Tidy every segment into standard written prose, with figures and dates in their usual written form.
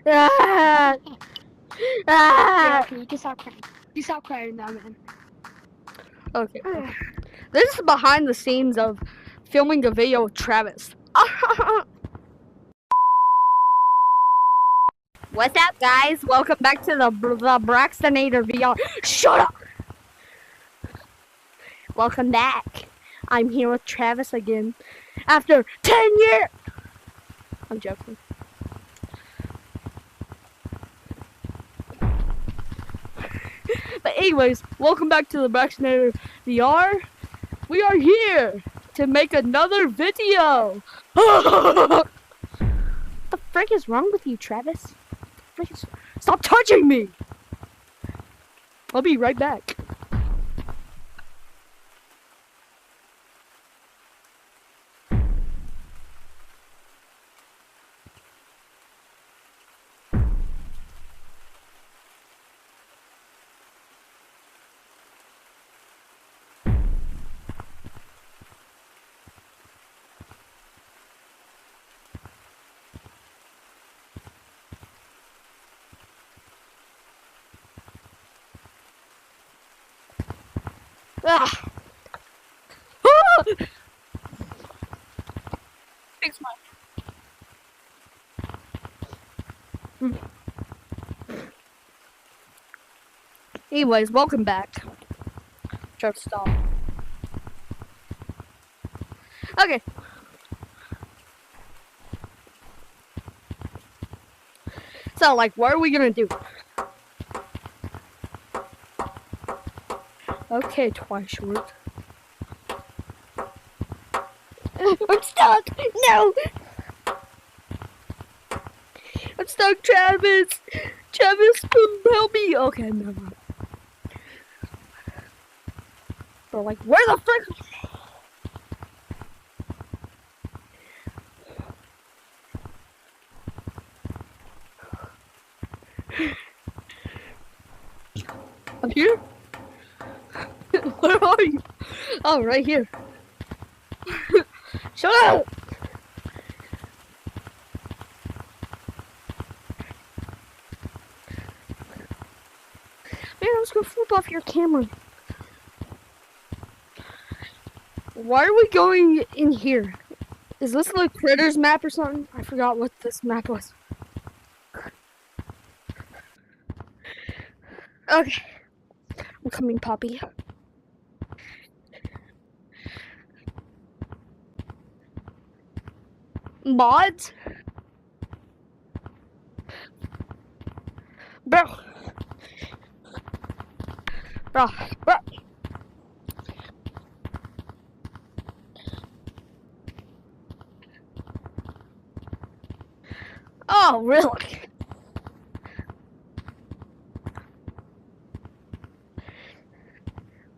Ah! Yeah, Ah! okay, you can stop crying. You stop crying now, man. Okay. This is behind the scenes of filming a video with Travis. What's up, guys? Welcome back to the Braxtonator VR. Shut up! Welcome back. I'm here with Travis again. After 10 years! I'm joking. But anyways, welcome back to the Braxtonator VR. We are here to make another video. What the frick is wrong with you, Travis? Stop touching me! I'll be right back. Ah. Fix my. Anyways, welcome back. Try to stop. Okay. So, like, what are we gonna do? Okay, twice short. I'm stuck! No! I'm stuck, Travis! Travis, help me! Okay, never mind. But, like, where the frick? Up here? Where are you? Oh, right here. Shut up! Man, I was gonna flip off your camera. Why are we going in here? Is this like Critters map or something? I forgot what this map was. Okay. I'm coming, Poppy. Mods? Bro. Bro. Bro. Oh, really?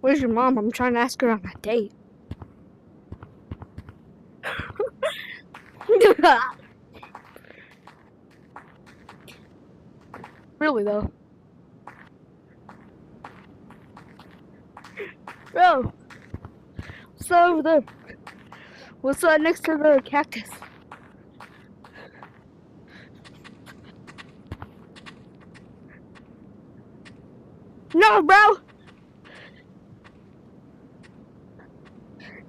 Where's your mom? I'm trying to ask her on a date. Really, though. Bro. What's that over there? What's that next to the cactus? No, bro!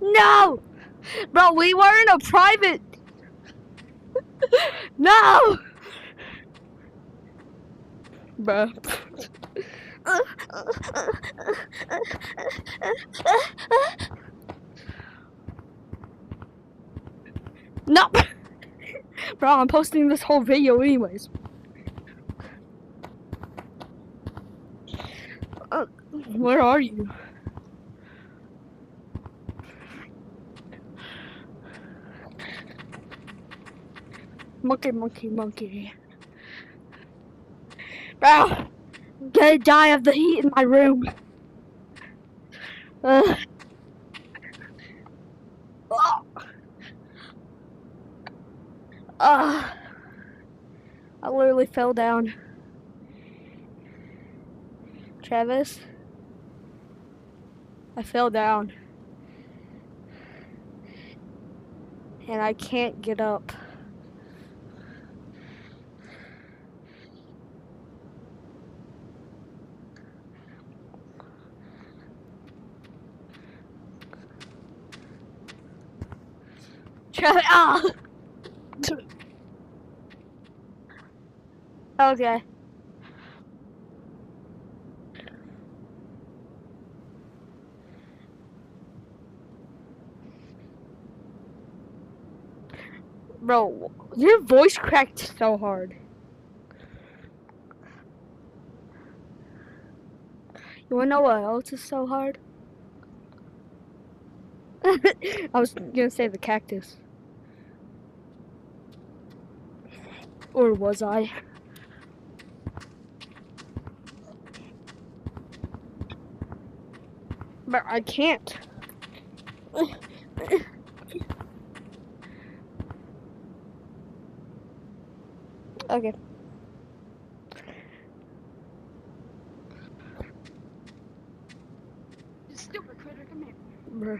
No! Bro, we were in a private... No! Bro. No! Bro, I'm posting this whole video anyways. Where are you? Monkey, monkey, monkey. Bro, I'm gonna die of the heat in my room. I literally fell down. Travis, I fell down. And I can't get up. Oh. Okay. Bro, your voice cracked so hard. You wanna know what else is so hard? I was gonna say the cactus. Or was I? But I can't. Okay. You stupid critter, come here. Bro.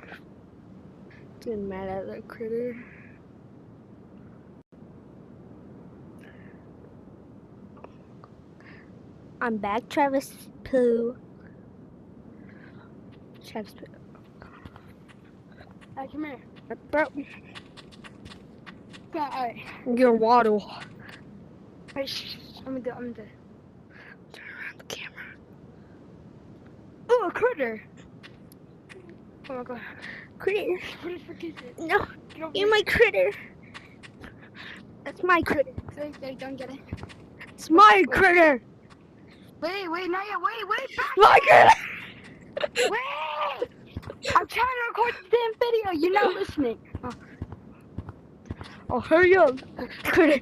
Getting mad at that critter. I'm back, Travis Pooh. Travis Pooh. Hey, come here. Bro, Alright. you're waddle. Wait, shh. I'm gonna do. Turn around the camera. Oh, a critter. Oh my god. Critter. Critter for kisses. No, Get over you're my critter. That's my critter. They don't get it. It's my critter. Wait, not yet. Wait, back. My critter. Wait! I'm trying to record the damn video. You're not listening. Oh, hurry up. Critter.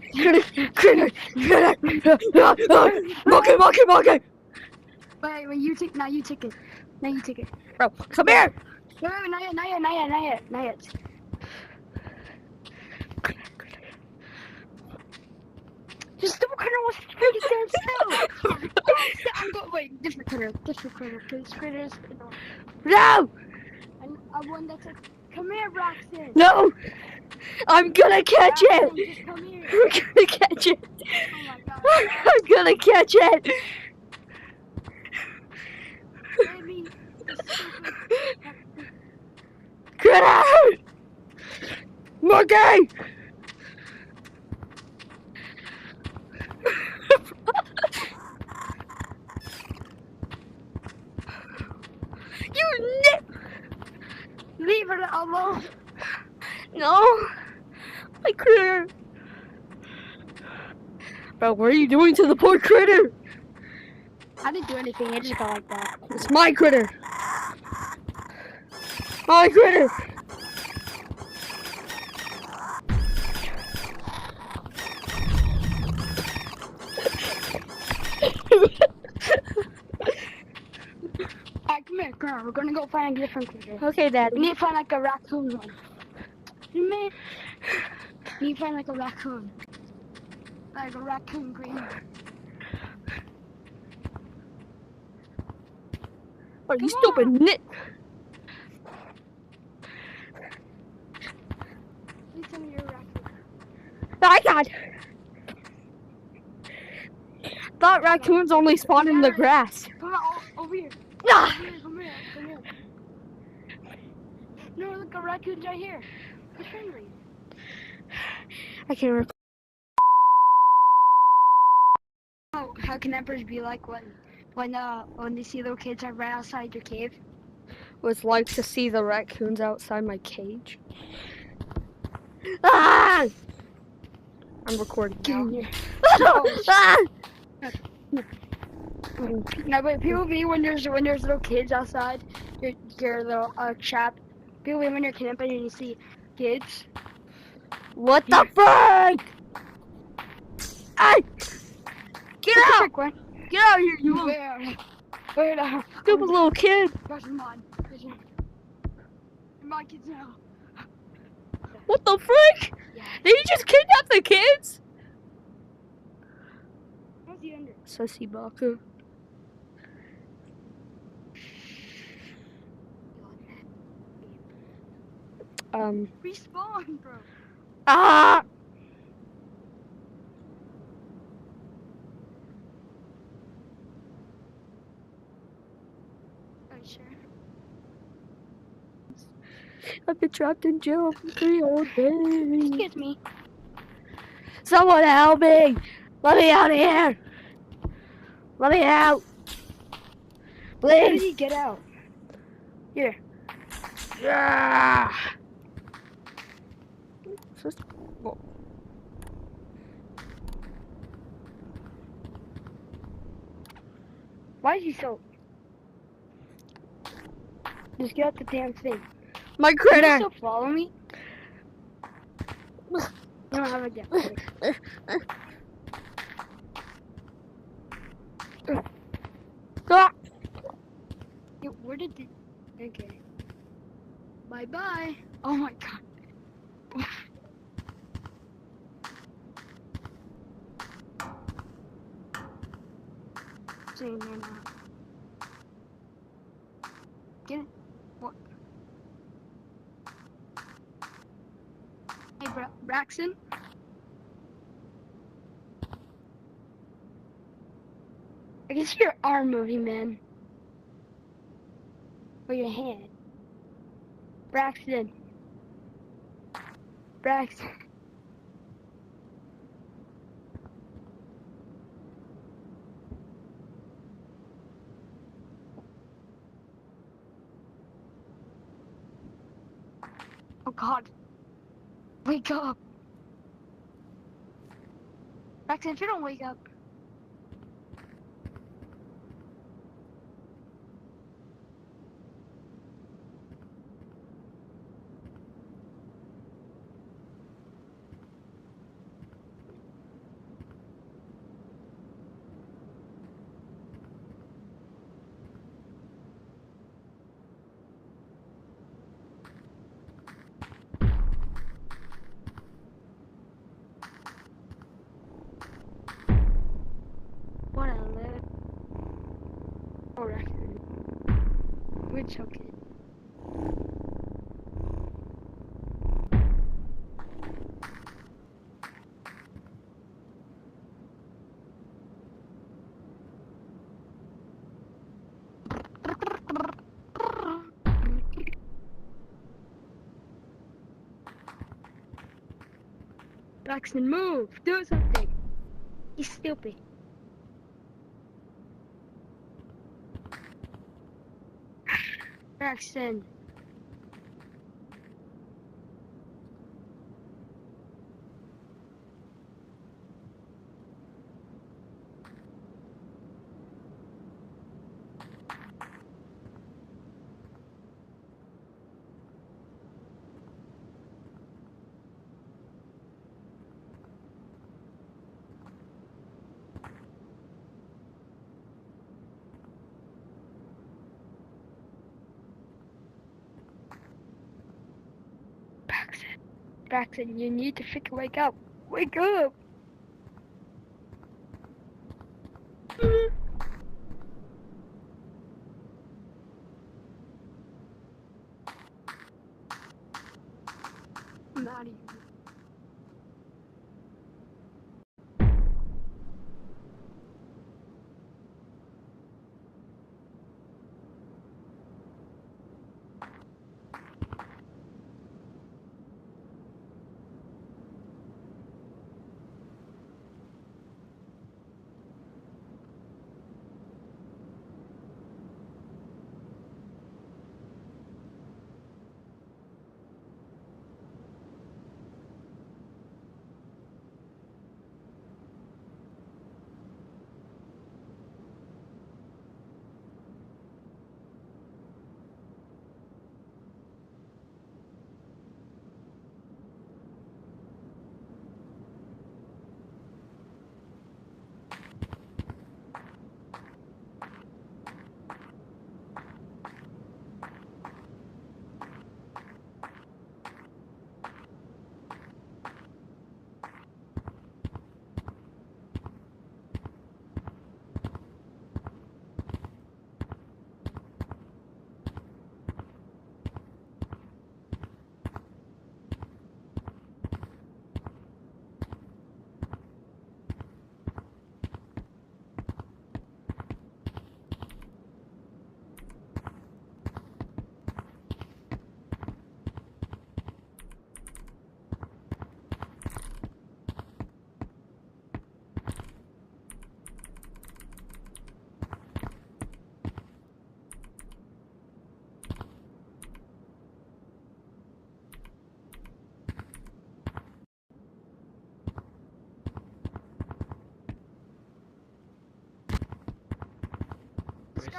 Monkey. Wait, you take. Now you take it. Bro, come here. Wait, not yet. Just stupid critter wants to freaking stand still. I'm going. Wait, different critter. Because critters. No. I one that's like, come here, Braxton. No. I'm gonna catch Braxton, it. just come here. I'm gonna catch it. Oh my god. I'm gonna catch it. I mean, the stupid. Critter. Monkey. You nip. Leave it alone. No. My critter. Bro, what are you doing to the poor critter? I didn't do anything. I just got like that. It's my critter. My critter. Alright, come here, girl. We're gonna go find a different critter. Okay, We Daddy. need to find like a raccoon one. You mean? We need to find like a raccoon. Like a raccoon green. Oh, you Come stupid nit. Please tell me you're a raccoon. I got. Thought raccoons only spawn in the grass. Come on, over here. Ah! Come here. No, look, a raccoon's right here. It's friendly. I can't remember. How can emperors be like when they see little kids are right outside your cave? What it's like to see the raccoons outside my cage. Ah! I'm recording Get in now. here. Ah! No, but people be when there's little kids outside your little trap. People be when you're camping and you see kids. What the frick? Hey! Get What's the out! trick, one? Get out of here, you little Where the stupid little kid! That's mine. My kids now. What the frick? Yeah. Did you just kidnap the kids? What's the under? Sussy Baku. Respawn, bro. Ah! Are you sure? I've been trapped in jail for 3 whole days. Excuse me. Someone help me! Let me out of here! Let me out! How did Please! he get out? Here. Yeah. Why is he so? Just get out the damn thing. My Can you critter! still follow me? You don't have a jetpack. Ah. Where did the? Okay. Bye bye. Oh my god. Saying no now. Get it. What? Hey, Braxton. I can see your arm moving, man. Or your hand. Braxton. Braxton. Oh god. Wake up. Braxton, if you don't wake up. What a load. Oh, Braxton. We're choking. Braxton, move! Do something! He's stupid. Braxton. Braxton. Braxton, you need to freaking wake up. Wake up! I'm out of here.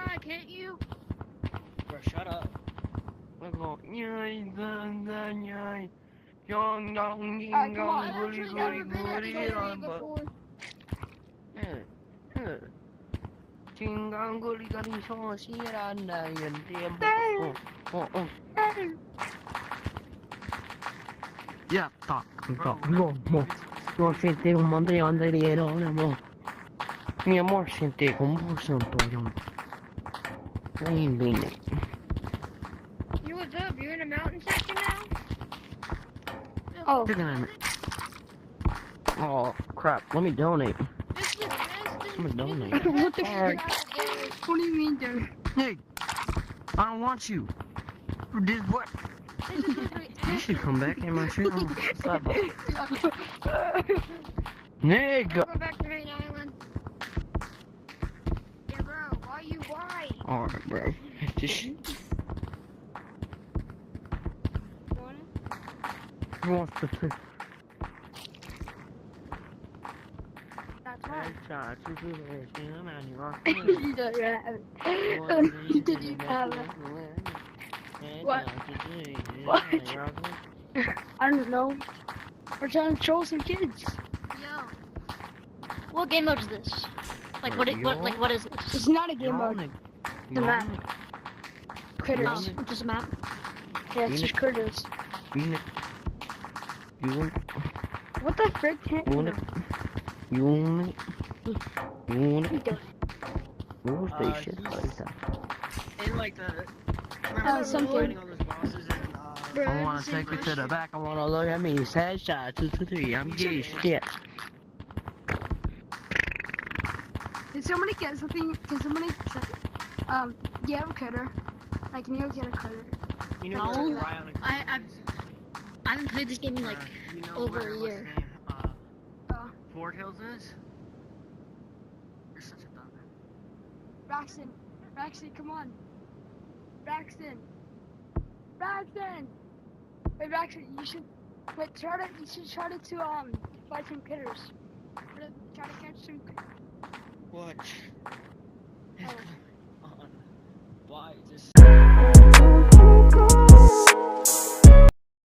guy, can't you? Bro, shut up. We're going, yay, yay. Young, young, Alright, come on. young, I've goody, actually goody, never been at goody, Sophie before. Chingang goody, goody, so, see it on the temple. Yeah, talk. No sente un mondo onde riero, mo. Mi amor sente un po' santo, bene. You what's up? You're in a mountain section now? Oh, Oh, crap. Let me donate. This is the best. I'm gonna donate. what the Alright. frick? What do you mean, dude? Hey, I don't want you. This what? This is literally You should come back in my channel. Nigga. Nigga. Go back to Main Island. Yeah, bro. Why? Alright, bro. Just Want it? who wants to take That's right. shots? You don't have it. You didn't have it. What? What? I don't know. We're trying to troll some kids. Yo. What game mode is this? Like what is this? It's not a game mode. The map. Critters. It's just a map. Yeah, it's just critters. You What the frick can't you do? What's this shit? In like the something. fighting all those bosses and I wanna take it to the back. I wanna look at me. Sad shot. 2, 2, 3. I'm gay as shit. Did somebody get something? Can somebody do you have a critter? Like, can you go get a critter? you know No. where Ryan I haven't played this game in like you know over where, a what's year. his name, Uh, Fort Hills is? You're such a dumb. Braxton, come on. Braxton. Wait, Braxton, you should try to fight some critters. Try to catch some. What? Oh. Why? Just.